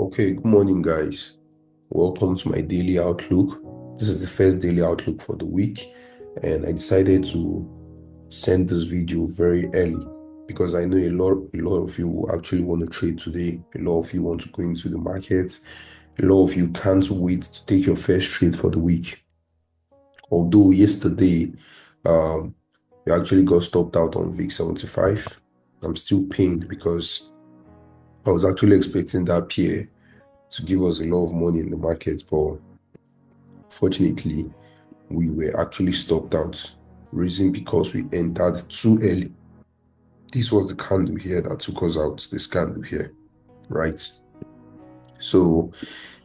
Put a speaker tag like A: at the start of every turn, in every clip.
A: Okay, good morning, guys. Welcome to my daily outlook. This is the first daily outlook for the week, and I decided to send this video very early because I know a lot of you will actually want to trade today. A lot of you want to go into the market. A lot of you can't wait to take your first trade for the week. Although yesterday, um, we actually got stopped out on VIX 75. I'm still pained because I was actually expecting that pair to give us a lot of money in the market, but fortunately, we were actually stopped out. Reason because we entered too early. This was the candle here that took us out, this candle here, right? So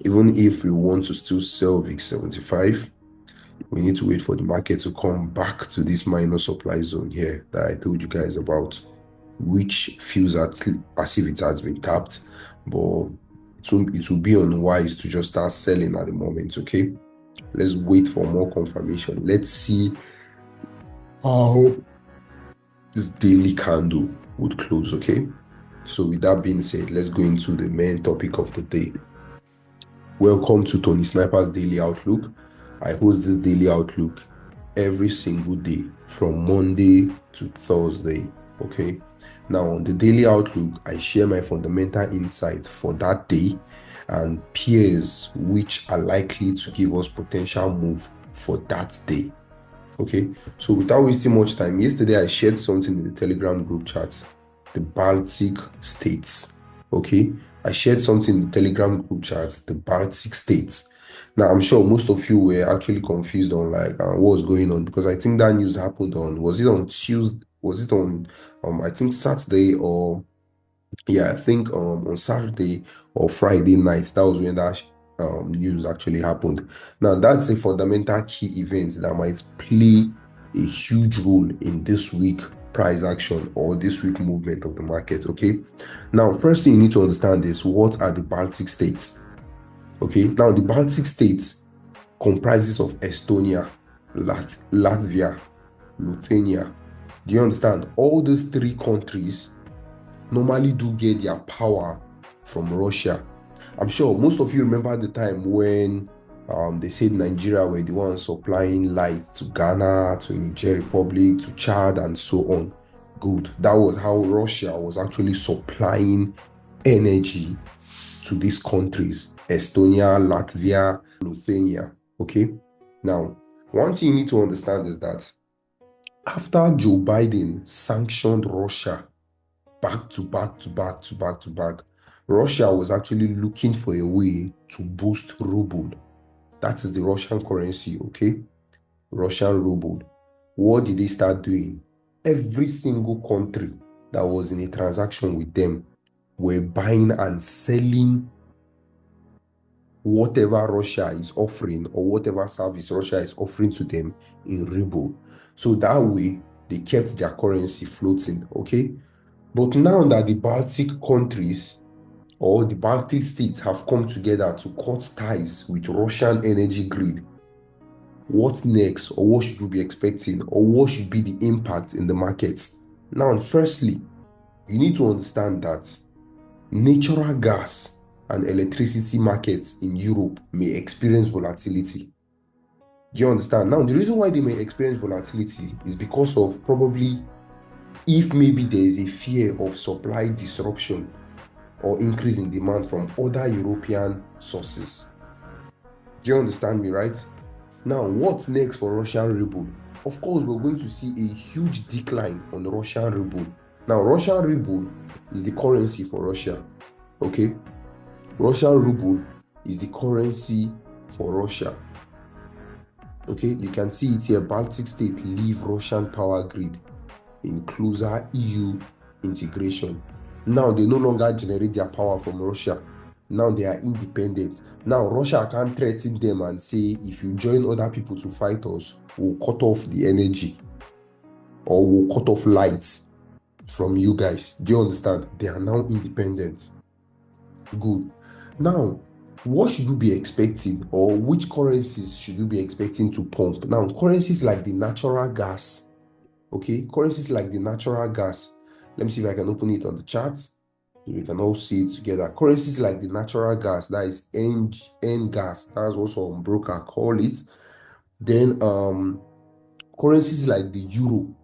A: even if we want to still sell VIX 75, we need to wait for the market to come back to this minor supply zone here that I told you guys about, which feels as if it has been tapped, but it will be unwise to just start selling at the moment, okay? Let's wait for more confirmation. Let's see how this daily candle would close, okay? So with that being said, let's go into the main topic of the day. Welcome to Tony Sniper's Daily Outlook. I host this daily outlook every single day from Monday to Thursday, okay? Now, on the daily outlook, I share my fundamental insights for that day and peers which are likely to give us potential move for that day. Okay, so without wasting much time, yesterday I shared something in the Telegram group chat, the Baltic states. Okay, I shared something in the Telegram group chat, the Baltic states. Now, I'm sure most of you were actually confused on like what's going on, because I think that news happened was it on Tuesday? Was it on I think Saturday, or yeah, I think on Saturday or Friday night. That was when that news actually happened. Now, that's a fundamental key event that might play a huge role in this week price action or this week movement of the market. Okay, now first thing you need to understand is, what are the Baltic states? Okay, now the Baltic states comprises of Estonia, Latvia, Lithuania. Do you understand? All these three countries normally do get their power from Russia. I'm sure most of you remember the time when they said Nigeria were the ones supplying light to Ghana, to Niger Republic, to Chad, and so on. Good. That was how Russia was actually supplying energy to these countries: Estonia, Latvia, Lithuania. Okay. Now, one thing you need to understand is that after Joe Biden sanctioned Russia back to back to back to back to back, Russia was actually looking for a way to boost ruble. That is the Russian currency, okay? Russian ruble. What did they start doing? Every single country that was in a transaction with them were buying and selling whatever Russia is offering, or whatever service Russia is offering to them, in ruble. So that way, they kept their currency floating, okay? But now that the Baltic countries or the Baltic states have come together to cut ties with Russian energy grid, what next, or what should we be expecting, or what should be the impact in the markets? Now, firstly, you need to understand that natural gas and electricity markets in Europe may experience volatility. Do you understand? Now, the reason why they may experience volatility is because of, probably, if maybe there is a fear of supply disruption or increase in demand from other European sources. Do you understand me, right? Now, what's next for Russian ruble? Of course, we're going to see a huge decline on Russian ruble. Now, Russian ruble is the currency for Russia, okay? Russian ruble is the currency for Russia, okay? You can see it here: Baltic state leave Russian power grid in closer EU integration. Now they no longer generate their power from Russia. Now they are independent. Now Russia can't threaten them and say, if you join other people to fight us, we'll cut off the energy or we'll cut off lights from you guys. Do you understand? They are now independent. Good. Now, what should you be expecting, or which currencies should you be expecting to pump? Now, currencies like the natural gas. Okay, currencies like the natural gas. Let me see if I can open it on the chart. We can all see it together. Currencies like the natural gas, that is N gas, that's what some broker call it. Then currencies like the euro,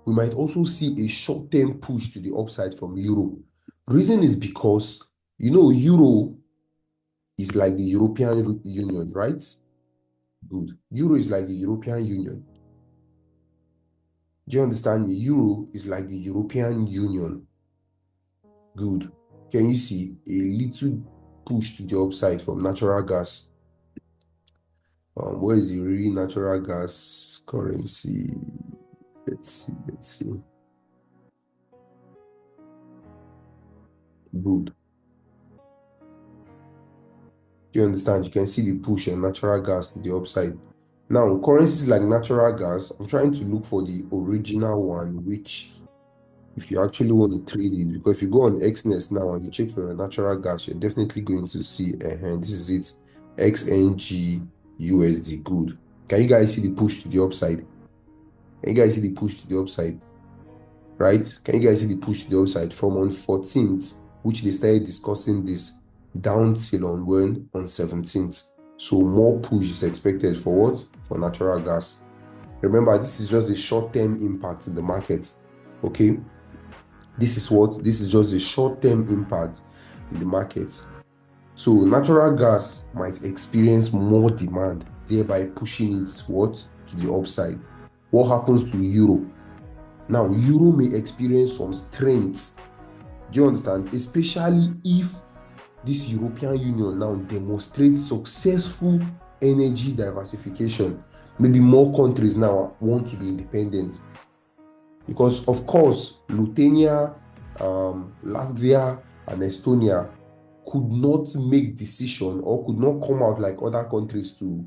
A: we might also see a short-term push to the upside from euro. Reason is because euro is like the European Union, right? Good. Euro is like the European Union. Do you understand me? Euro is like the European Union. Good. Can you see a little push to the upside from natural gas? Where is the really natural gas currency? Let's see. Good. Do you understand? You can see the push on natural gas to the upside. Now, currencies like natural gas, I'm trying to look for the original one, which if you actually want to trade it, because if you go on XNest now and you check for your natural gas, you're definitely going to see, this is it, XNG USD. Good. Can you guys see the push to the upside? Can you guys see the push to the upside? Right? Can you guys see the push to the upside from on 14th, which they started discussing this, down till on when? On 17th. So more push is expected for what? For natural gas. Remember, this is just a short-term impact in the market. Okay? This is just a short-term impact in the market. So natural gas might experience more demand, thereby pushing it what? To the upside. What happens to euro? Now, euro may experience some strength. Do you understand? Especially if this European Union now demonstrates successful energy diversification. Maybe more countries now want to be independent. Because, of course, Lithuania, Latvia, and Estonia could not make decision or could not come out like other countries to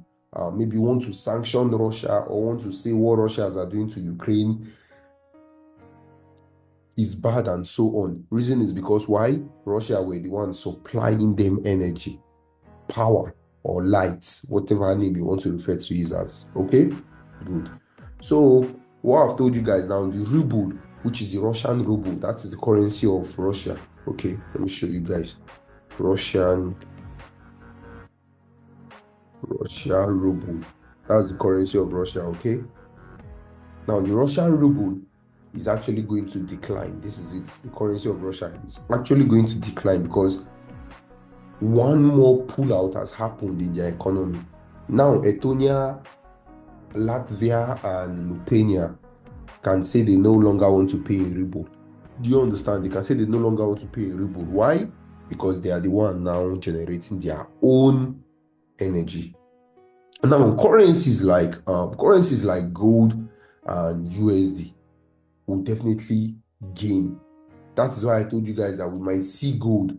A: maybe want to sanction Russia or want to say what Russians are doing to Ukraine is bad and so on. Reason is because why? Russia were the ones supplying them energy, power, or light, whatever name you want to refer to it as. Okay? Good. So what I've told you guys now, the ruble, which is the Russian ruble, that is the currency of Russia. Okay, let me show you guys. Russian ruble. That's the currency of Russia, okay? Now the Russian ruble is actually going to decline. This is it. The currency of Russia is actually going to decline because one more pullout has happened in their economy. Now, Estonia, Latvia, and Lithuania can say they no longer want to pay a ruble. Do you understand? They can say they no longer want to pay a ruble. Why? Because they are the one now generating their own energy. Now, currencies like gold and USD will definitely gain. That is why I told you guys that we might see gold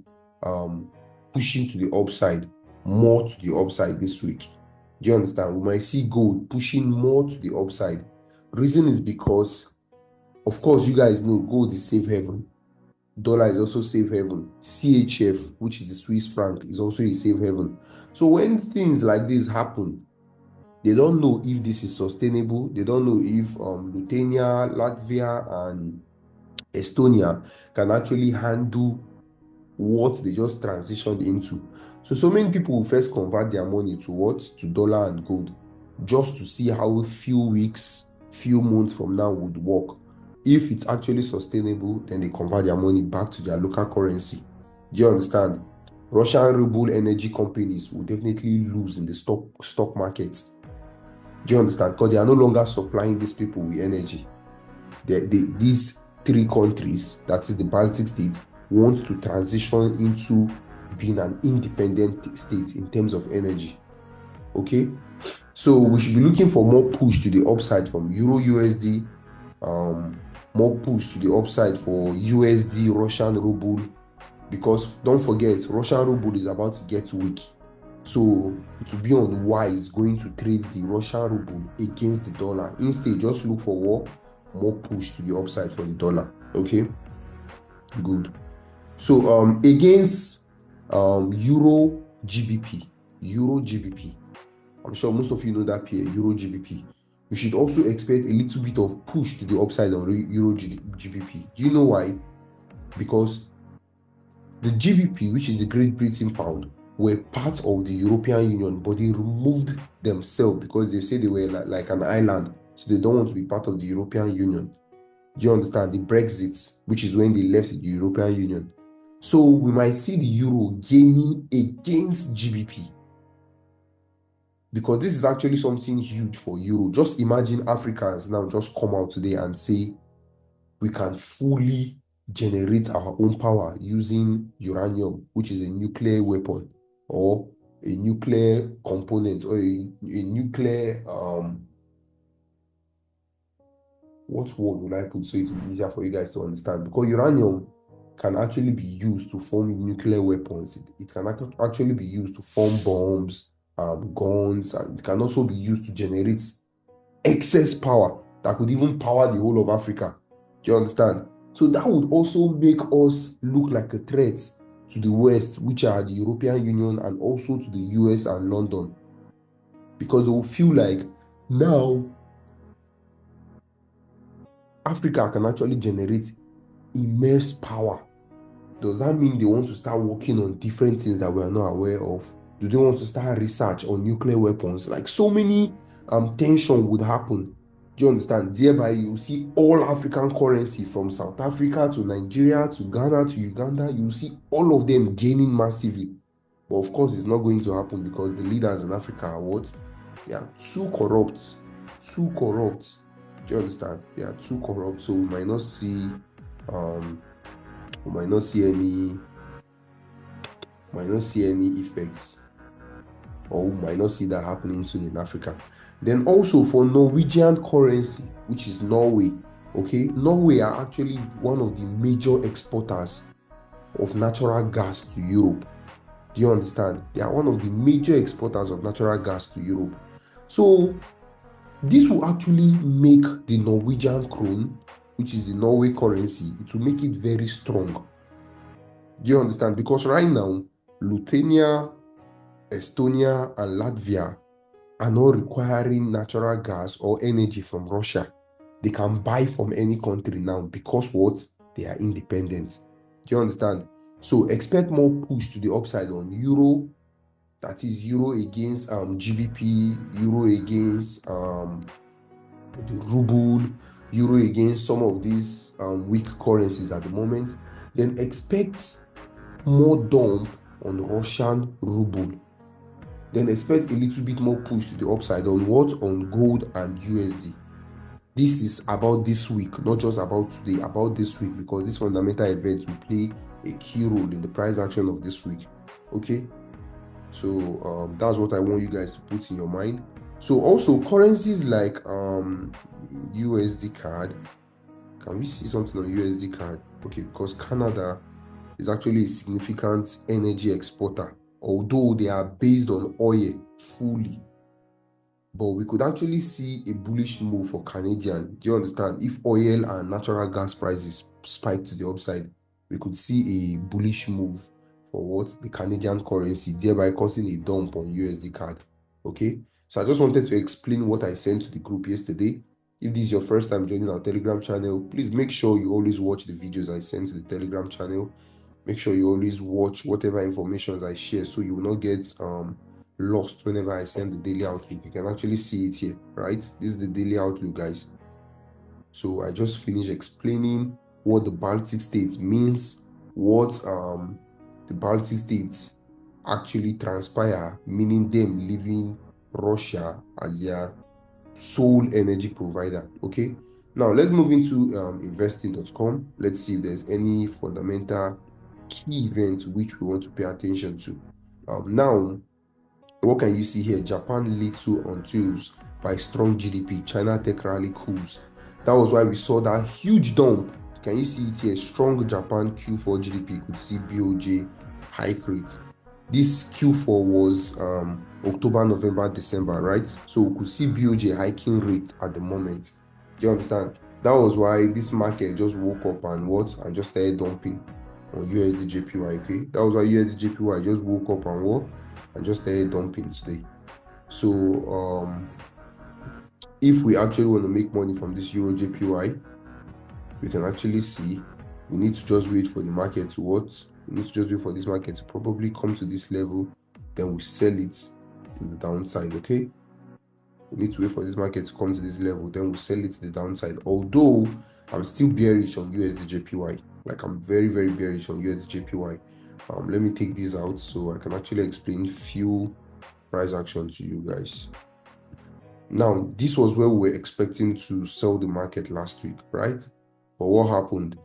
A: pushing to the upside, more to the upside this week. Do you understand? We might see gold pushing more to the upside. Reason is because, of course, you guys know gold is safe haven. Dollar is also safe haven. CHF, which is the Swiss franc, is also a safe haven. So when things like this happen, they don't know if this is sustainable. They don't know if Lithuania, Latvia, and Estonia can actually handle what they just transitioned into. So many people will first convert their money to what? To dollar and gold, just to see how a few weeks, few months from now would work. If it's actually sustainable, then they convert their money back to their local currency. Do you understand? Russian ruble energy companies will definitely lose in the stock market. Do you understand? Because they are no longer supplying these people with energy. These three countries, that is the Baltic states, want to transition into being an independent state in terms of energy. Okay, so we should be looking for more push to the upside from Euro USD, more push to the upside for USD Russian ruble, because don't forget, Russian ruble is about to get weak. So it will be unwise going to trade the Russian ruble against the dollar. Instead, just look for what? More push to the upside for the dollar. Okay, good. So against Euro GBP, I'm sure most of you know that pair, Euro GBP. You should also expect a little bit of push to the upside on Euro GBP. Do you know why? Because The GBP, which is the Great Britain pound, were part of the European Union, but they removed themselves because they say they were like an island, so they don't want to be part of the European Union. Do you understand? The Brexit, which is when they left the European Union. So we might see the euro gaining against GBP, because this is actually something huge for euro. Just imagine Africans now just come out today and say we can fully generate our own power using uranium, which is a nuclear weapon or a nuclear component or a nuclear what word would I put so it will be easier for you guys to understand? Because uranium can actually be used to form nuclear weapons. It can actually be used to form bombs, guns, and it can also be used to generate excess power that could even power the whole of Africa. Do you understand? So that would also make us look like a threat to the West, which are the European Union, and also to the US and London. Because they will feel like now Africa can actually generate immense power. Does that mean they want to start working on different things that we are not aware of? Do they want to start research on nuclear weapons? Like so many tension would happen. Do you understand? Thereby, you see all African currency from South Africa to Nigeria to Ghana to Uganda. You see all of them gaining massively. But of course, it's not going to happen because the leaders in Africa are what? They are too corrupt. Too corrupt. Do you understand? They are too corrupt. So we might not see any effects, or we might not see that happening soon in Africa. Then also for Norwegian currency, which is Norway, okay, Norway are actually one of the major exporters of natural gas to Europe. Do you understand? They are one of the major exporters of natural gas to Europe. So this will actually make the Norwegian krone, which is the Norway currency, it will make it very strong. Do you understand? Because right now, Lithuania, Estonia, and Latvia are not requiring natural gas or energy from Russia. They can buy from any country now because what? They are independent. Do you understand? So expect more push to the upside on euro. That is euro against GBP, euro against the ruble, euro against some of these weak currencies at the moment. Then expect more dump on Russian ruble. Then expect a little bit more push to the upside on what? On gold and USD. This is about this week, not just about today, about this week, because this fundamental event will play a key role in the price action of this week. Okay, so that's what I want you guys to put in your mind. So also currencies like USD card. Can we see something on USD card? Okay, because Canada is actually a significant energy exporter, although they are based on oil fully. But we could actually see a bullish move for Canadian. Do you understand? If oil and natural gas prices spike to the upside, we could see a bullish move for what? The Canadian currency, thereby causing a dump on USD card. Okay? So I just wanted to explain what I sent to the group yesterday. If this is your first time joining our Telegram channel, please make sure you always watch the videos I send to the Telegram channel. Make sure you always watch whatever information I share so you will not get lost whenever I send the daily outlook. You can actually see it here, right? This is the daily outlook, guys. So I just finished explaining what the Baltic states means, what the Baltic states actually transpire, meaning them leaving Russia as their sole energy provider. Okay, now let's move into investing.com. Let's see if there's any fundamental key events which we want to pay attention to. Now, what can you see here? Japan leads to on Tuesday by strong GDP. China tech rally cools. That was why we saw that huge dump. Can you see it here? Strong Japan Q4 GDP. You could see BOJ hike rate. This Q4 was October, November, December, right? So we could see BOJ hiking rate at the moment. Do you understand? That was why this market just woke up and what? And just started dumping on USD JPY. Okay, that was why USD JPY just woke up and what? And just started dumping today. So if we actually want to make money from this Euro JPY, we can actually see we need to just wait for the market to what? We need to just wait for this market to probably come to this level, then we sell it to the downside. Okay, we need to wait for this market to come to this level, then we sell it to the downside. Although I'm still bearish on USD/JPY, like I'm very bearish on USD/JPY. Let me take these out so I can actually explain few price action to you guys. Now, this was where we were expecting to sell the market last week, right? But what happened?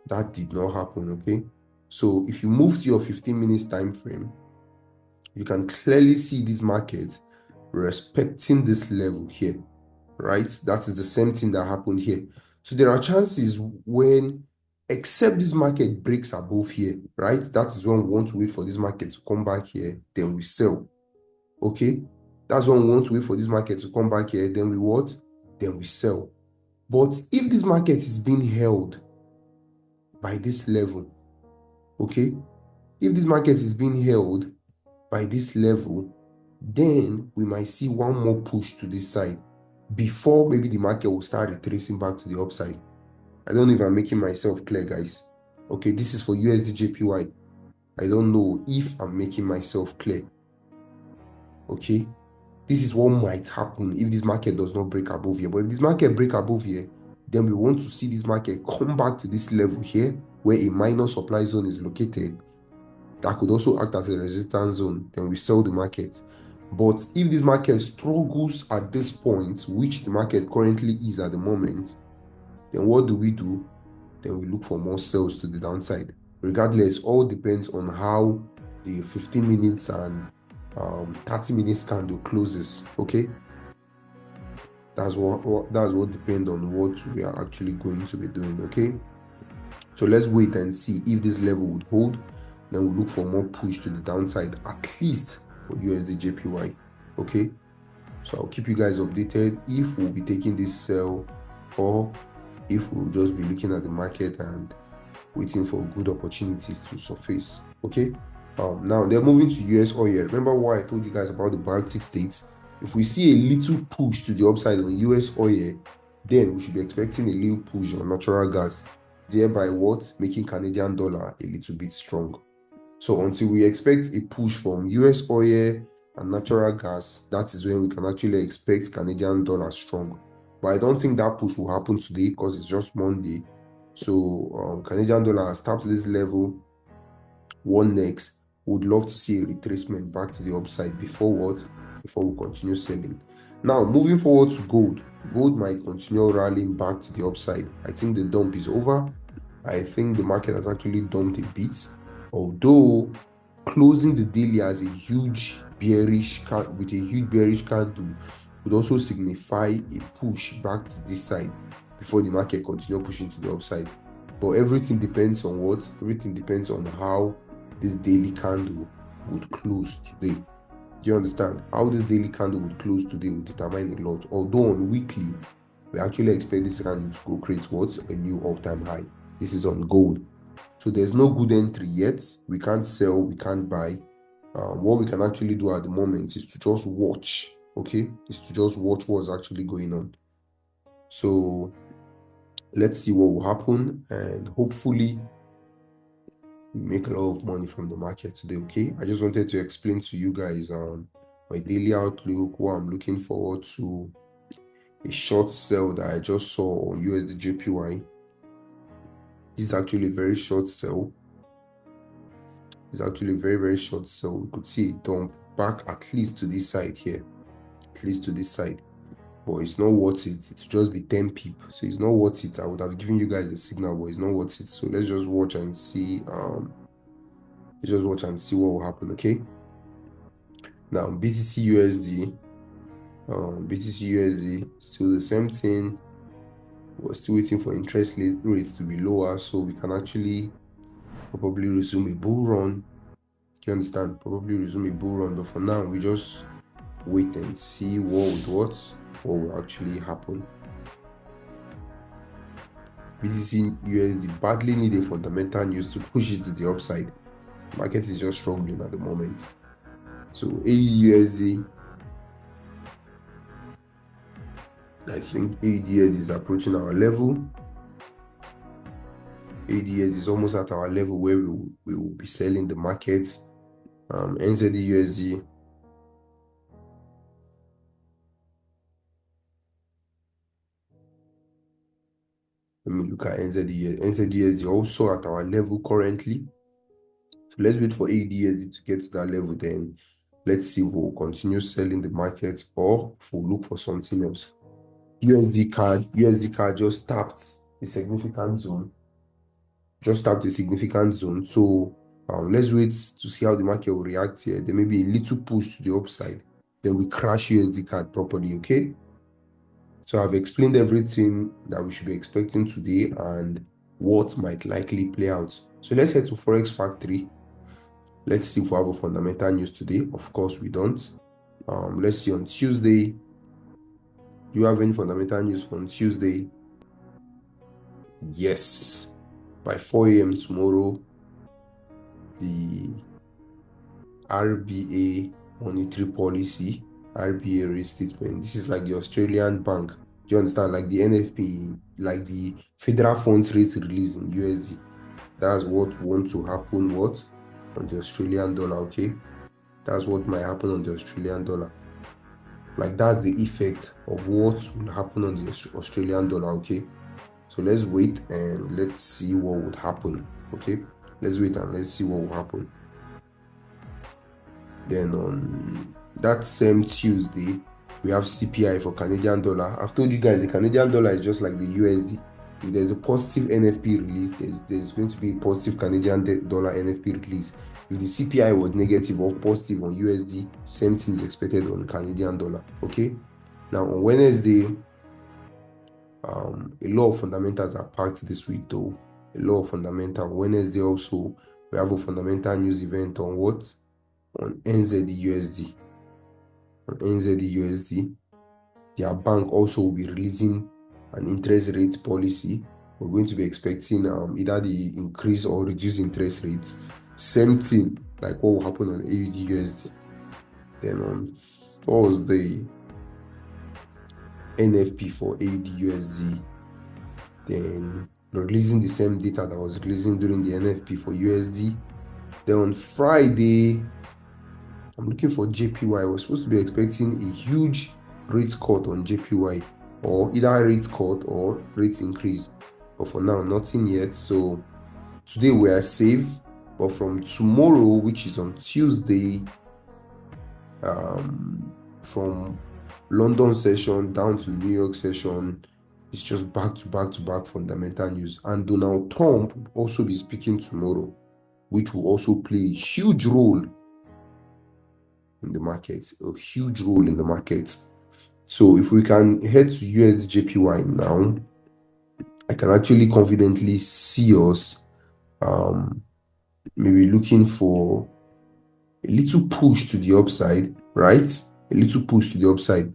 A: That did not happen. Okay, so if you move to your 15 minutes time frame, you can clearly see this market respecting this level here, right? That is the same thing that happened here. So there are chances when, except this market breaks above here, right? That is when we want to wait for this market to come back here, then we sell. Okay, that's when we want to wait for this market to come back here, then we what? Then we sell. But if this market is being held by this level, okay, if this market is being held by this level, then we might see one more push to this side before maybe the market will start retracing back to the upside. I don't know if I'm making myself clear, guys. Okay, this is for USD/JPY. I don't know if I'm making myself clear. Okay, this is what might happen if this market does not break above here. But if this market break above here, then we want to see this market come back to this level here where a minor supply zone is located. That could also act as a resistance zone. Then we sell the market. But if this market struggles at this point, which the market currently is at the moment, then what do? Then we look for more sells to the downside. Regardless, all depends on how the 15 minutes and 30 minutes candle closes. Okay, that's what depends on what we are actually going to be doing. Okay, so let's wait and see if this level would hold. Then we'll look for more push to the downside, at least for USD/JPY. Okay, so I'll keep you guys updated if we'll be taking this sell or if we'll just be looking at the market and waiting for good opportunities to surface. Okay, now they're moving to US oil. Remember why I told you guys about the Baltic states? If we see a little push to the upside on US oil, then we should be expecting a little push on natural gas, thereby what? Making Canadian dollar a little bit strong. So until we expect a push from US oil and natural gas, that is when we can actually expect Canadian dollar strong. But I don't think that push will happen today because it's just Monday. So Canadian dollar has tapped this level. One next, would love to see a retracement back to the upside before what? Before we continue selling. Now, moving forward to gold. Gold might continue rallying back to the upside. I think the dump is over. I think the market has actually dumped a bit. Although closing the daily as a huge bearish candle with a huge bearish candle would also signify a push back to this side before the market continue pushing to the upside. But everything depends on what? Everything depends on how this daily candle would close today. Do you understand? How this daily candle would close today will determine a lot. Although on weekly, we actually expect this candle to go create what? A new all-time high. This is on gold. So there's no good entry yet. We can't sell, we can't buy. What we can actually do at the moment is to just watch. Okay, is to just watch what's actually going on. So let's see what will happen, and hopefully we make a lot of money from the market today. Okay, I just wanted to explain to you guys my daily outlook, what I'm looking forward to. A short sell that I just saw on USD/JPY. This is actually a very short sell. It's actually a very short sell. We could see a dump back at least to this side here, at least to this side. But it's not worth it. It's just be 10 pip. So it's not worth it. I would have given you guys the signal, but it's not worth it. So let's just watch and see. Let's just watch and see what will happen. Okay. Now BTC/USD. BTC/USD still the same thing. We're still waiting for interest rates to be lower, so we can actually probably resume a bull run. Do you understand? Probably resume a bull run. But for now, we just wait and see what will actually happen. BTC/USD badly need a fundamental news to push it to the upside. Market is just struggling at the moment. So AUD/USD, I think AUD/USD is approaching our level. ADS is almost at our level where we will be selling the markets. NZD USD. Let me look at NZD. NZD USD also at our level currently. So let's wait for ADS to get to that level. Then let's see if we'll continue selling the market or if we'll look for something else. USD card just tapped a significant zone. So let's wait to see how the market will react here. There may be a little push to the upside, then we crash USD card properly. Okay, so I've explained everything that we should be expecting today and what might likely play out. So let's head to Forex Factory. Let's see if we have a fundamental news today. Of course we don't. Let's see on Tuesday. Do you have any fundamental news on Tuesday? Yes, by 4 a.m. tomorrow, the RBA monetary policy, RBA rate statement. This is like the Australian bank. Do you understand? Like the NFP, like the federal funds rate release in USD. That's what wants to happen. What on the Australian dollar? Okay, that's what might happen on the Australian dollar. Like that's the effect of what will happen on the Australian dollar. Okay, so let's wait and let's see what would happen. Okay, let's wait and let's see what will happen. Then on that same Tuesday, we have CPI for Canadian dollar. I've told you guys the Canadian dollar is just like the USD. If there's a positive NFP release, there's going to be a positive Canadian dollar NFP release. If the CPI was negative or positive on USD, same thing is expected on Canadian dollar. Okay. Now on Wednesday, a lot of fundamentals are packed this week though. A lot of fundamental. Wednesday also, we have a fundamental news event on what? On NZD USD. On NZD USD. Their bank also will be releasing an interest rate policy. We're going to be expecting either the increase or reduce interest rates. Same thing like what will happen on AUD USD. Then on Thursday, NFP for AUD USD. Then releasing the same data that was releasing during the NFP for USD. Then on Friday, I'm looking for JPY. We're supposed to be expecting a huge rate cut on JPY, or either rate cut or rate increase. But for now, nothing yet. So today we are safe. But from tomorrow, which is on Tuesday, from London session down to New York session, it's just back to back fundamental news. And Donald Trump will also be speaking tomorrow, which will also play a huge role in the market, a huge role in the market. So if we can head to USD-JPY now, I can actually confidently see us maybe looking for a little push to the upside, right? A little push to the upside,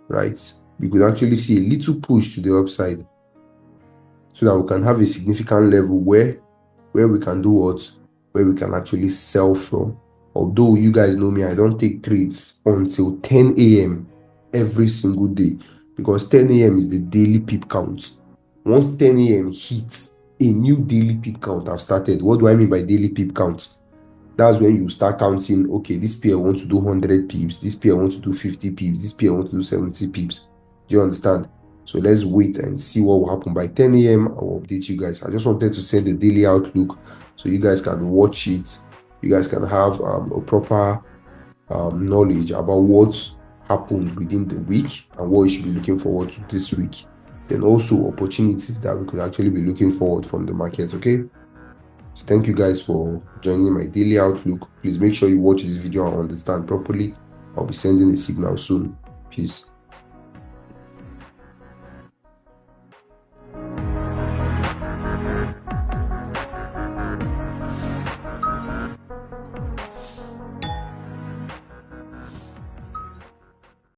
A: right? We could actually see a little push to the upside so that we can have a significant level where we can do what? Where we can actually sell from. Although you guys know me, I don't take trades until 10 a.m. every single day, because 10 a.m. is the daily pip count. Once 10 a.m. hits, a new daily pip count have started. What do I mean by daily pip count? That's when you start counting, okay, this pair wants to do 100 pips, this pair wants to do 50 pips, this pair wants to do 70 pips. Do you understand? So let's wait and see what will happen by 10 a.m. I will update you guys. I just wanted to send the daily outlook so you guys can watch it. You guys can have a proper knowledge about what happened within the week and what you should be looking forward to this week. Then also opportunities that we could actually be looking forward from the market. Okay, so thank you guys for joining my daily outlook. Please make sure you watch this video and understand properly. I'll be sending a signal soon. Peace.